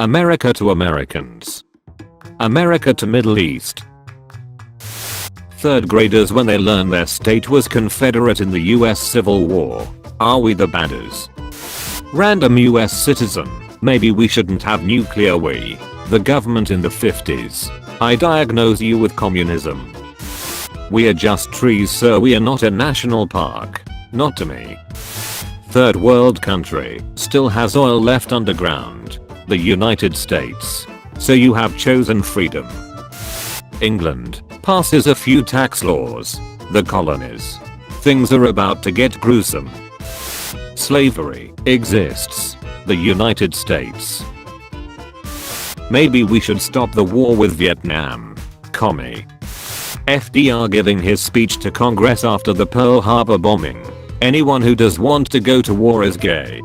America to Americans. America to Middle East. Third graders when they learn their state was Confederate in the US Civil War. Are we the badders? Random US citizen. Maybe we shouldn't have nuclear we. The government in the 50s. I diagnose you with communism. We are just trees sir, we are not a national park. Not to me. Third world country. Still has oil left underground. The United States. So you have chosen freedom. England. Passes a few tax laws. The colonies. Things are about to get gruesome. Slavery exists. The United States. Maybe we should stop the war with Vietnam. Commie. FDR giving his speech to Congress after the Pearl Harbor bombing. Anyone who does want to go to war is gay.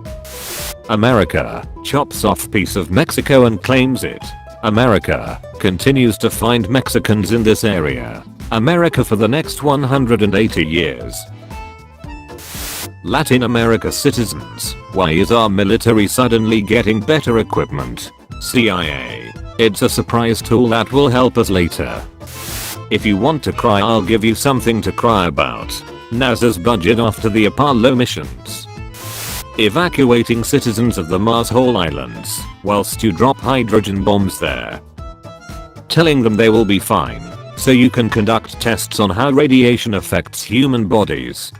America chops off piece of Mexico and claims it. America continues to find Mexicans in this area. America for the next 180 years. Latin America citizens. Why is our military suddenly getting better equipment? CIA. It's a surprise tool that will help us later. If you want to cry, I'll give you something to cry about. NASA's budget after the Apollo missions. Evacuating citizens of the Mars Hole Islands whilst you drop hydrogen bombs there. Telling them they will be fine, so you can conduct tests on how radiation affects human bodies.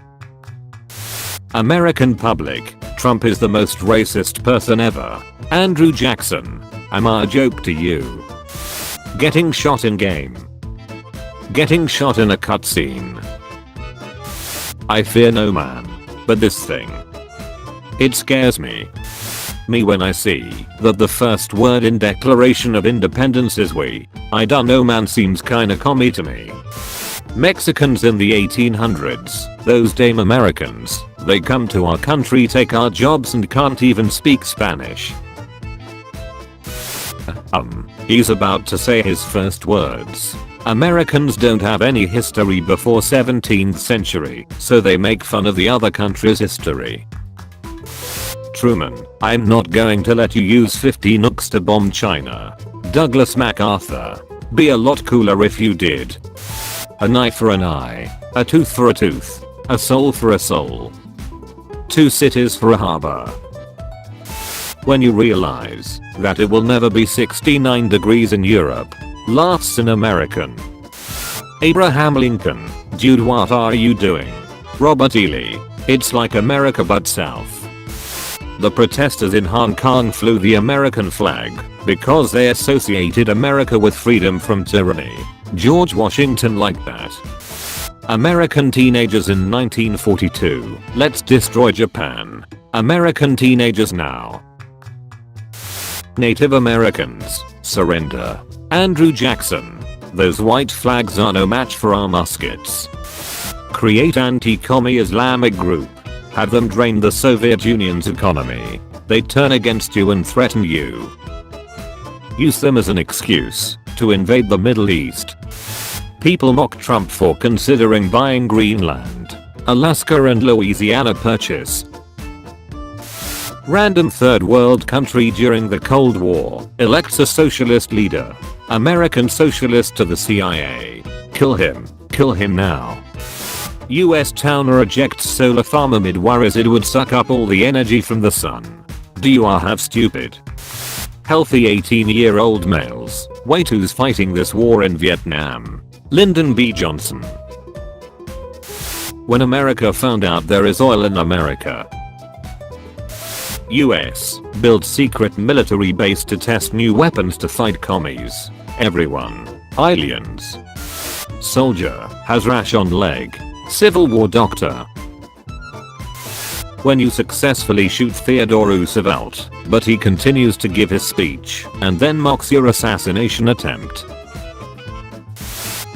American public. Trump is the most racist person ever. Andrew Jackson. I'm a joke to you. Getting shot in game. Getting shot in a cutscene. I fear no man. But this thing. It scares me. Me when I see that the first word in Declaration of Independence is we. I don't know man seems kinda commie to me. Mexicans in the 1800s. Those damn Americans. They come to our country, take our jobs and can't even speak Spanish. He's about to say his first words. Americans don't have any history before 17th century, so they make fun of the other country's history. Truman, I'm not going to let you use 50 nukes to bomb China. Douglas MacArthur. Be a lot cooler if you did. A knife for an eye. A tooth for a tooth. A soul for a soul. 2 cities for a harbor. When you realize that it will never be 69 degrees in Europe. Laughs in American. Abraham Lincoln. Dude, what are you doing? Robert E. Lee. It's like America but south. The protesters in Hong Kong flew the American flag because they associated America with freedom from tyranny. George Washington liked that. American teenagers in 1942. Let's destroy Japan. American teenagers now. Native Americans. Surrender. Andrew Jackson. Those white flags are no match for our muskets. Create anti-commie Islamic group. Have them drain the Soviet Union's economy. They turn against you and threaten you. Use them as an excuse to invade the Middle East. People mock Trump for considering buying Greenland, Alaska and Louisiana purchase. Random third world country during the Cold War elects a socialist leader. American socialist to the CIA. Kill him now. US town rejects solar farm amid worries it would suck up all the energy from the sun. Do you are half stupid? Healthy 18-year-old males. Wait, who's fighting this war in Vietnam? Lyndon B. Johnson. When America found out there is oil in America. US builds secret military base to test new weapons to fight commies. Everyone. Aliens. Soldier has rash on leg. Civil War doctor. When you successfully shoot Theodore Roosevelt, but he continues to give his speech and then mocks your assassination attempt.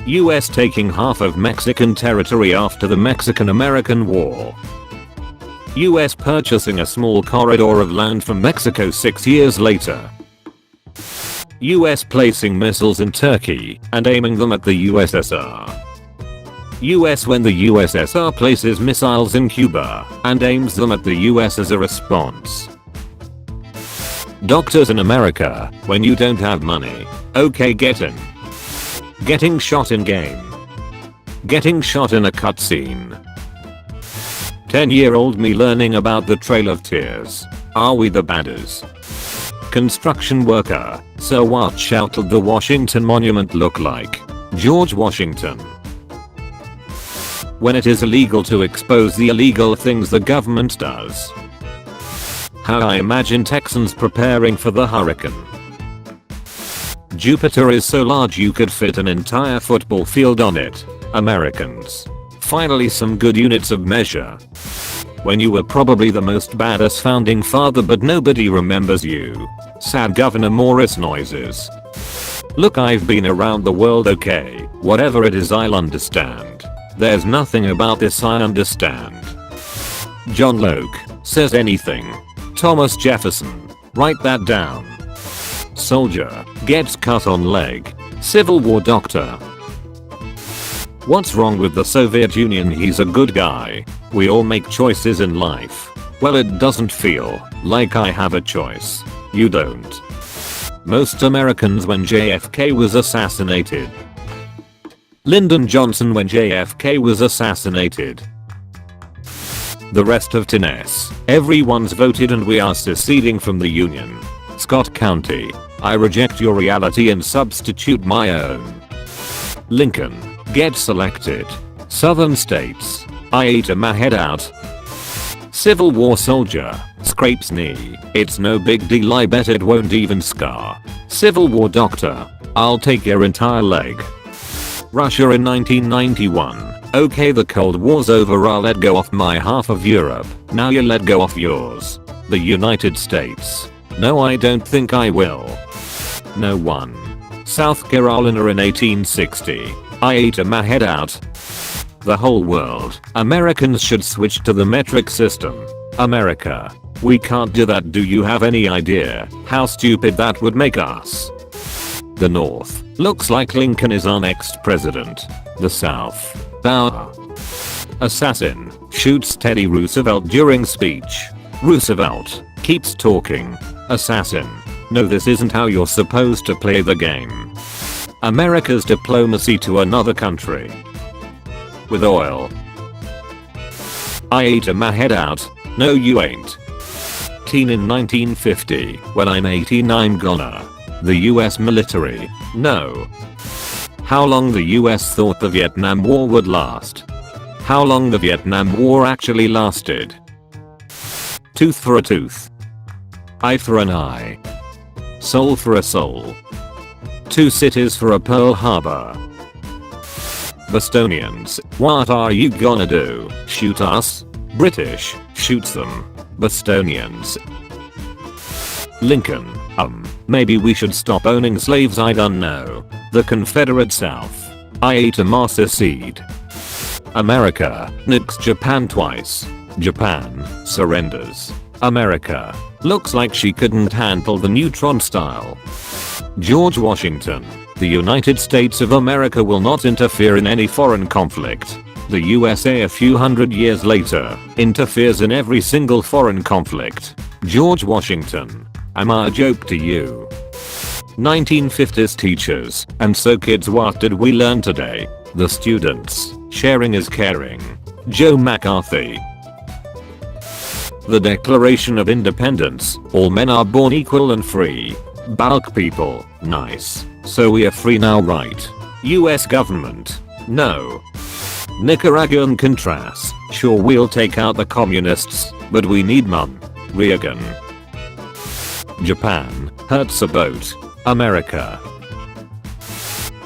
US taking half of Mexican territory after the Mexican-American War. US purchasing a small corridor of land from Mexico 6 years later. US placing missiles in Turkey and aiming them at the USSR. US when the USSR places missiles in Cuba and aims them at the US as a response. Doctors in America, when you don't have money. Okay, get in. Getting shot in game. Getting shot in a cutscene. 10-year-old me learning about the Trail of Tears. Are we the badders? Construction worker. So what shall the Washington Monument look like? George Washington. When it is illegal to expose the illegal things the government does. How I imagine Texans preparing for the hurricane. Jupiter is so large you could fit an entire football field on it. Americans. Finally some good units of measure. When you were probably the most badass founding father but nobody remembers you. Sad Governor Morris noises. Look, I've been around the world, okay, whatever it is I'll understand. There's nothing about this I understand. John Locke says anything. Thomas Jefferson, write that down. Soldier gets cut on leg. Civil War doctor. What's wrong with the Soviet Union? He's a good guy. We all make choices in life. Well, it doesn't feel like I have a choice. You don't. Most Americans when JFK was assassinated. Lyndon Johnson when JFK was assassinated. The rest of Tennessee. Everyone's voted and we are seceding from the Union. Scott County. I reject your reality and substitute my own. Lincoln. Get selected. Southern states. I ate my head out. Civil War soldier. Scrapes knee. It's no big deal, I bet it won't even scar. Civil War doctor. I'll take your entire leg. Russia in 1991. Okay, the Cold War's over, I'll let go of my half of Europe. Now you let go of yours. The United States. No, I don't think I will. No one. South Carolina in 1860. I ate my head out. The whole world. Americans should switch to the metric system. America. We can't do that. Do you have any idea how stupid that would make us? The North. Looks like Lincoln is our next president. The South. Assassin shoots Teddy Roosevelt during speech. Roosevelt keeps talking. Assassin. No, this isn't how you're supposed to play the game. America's diplomacy to another country. With oil. I ate my head out. No, you ain't. Teen in 1950. When I'm 18 I'm gonna. The US military. No. How long the US thought the Vietnam War would last. How long the Vietnam War actually lasted. Tooth for a tooth. Eye for an eye. Soul for a soul. Two cities for a Pearl Harbor. Bostonians, what are you gonna do? Shoot us? British shoots them. Bostonians. Lincoln, maybe we should stop owning slaves, I don't know. The Confederate South. I ate a master seed. America nukes Japan twice. Japan surrenders. America looks like she couldn't handle the neutron style. George Washington. The United States of America will not interfere in any foreign conflict. The USA a few hundred years later interferes in every single foreign conflict. George Washington. Am I a joke to you? 1950s teachers. And so kids, what did we learn today? The students. Sharing is caring. Joe McCarthy. The Declaration of Independence. All men are born equal and free. Bulk people. Nice. So we are free now, right? US government. No. Nicaraguan Contras. Sure, we'll take out the communists, but we need Reagan. Japan. Hurts a boat. America.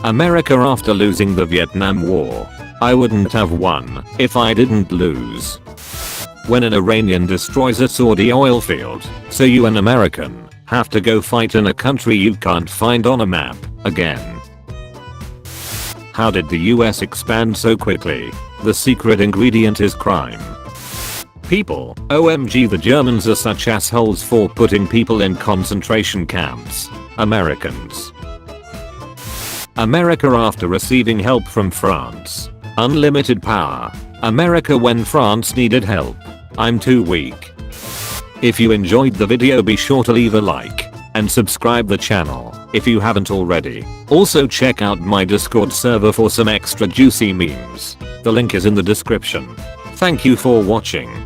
America after losing the Vietnam War. I wouldn't have won if I didn't lose. When an Iranian destroys a Saudi oil field, so you, an American, have to go fight in a country you can't find on a map again. How did the US expand so quickly? The secret ingredient is crime. People. OMG, the Germans are such assholes for putting people in concentration camps. Americans. America after receiving help from France. Unlimited power. America when France needed help. I'm too weak. If you enjoyed the video, be sure to leave a like. and subscribe the channel if you haven't already. Also check out my Discord server for some extra juicy memes. The link is in the description. Thank you for watching.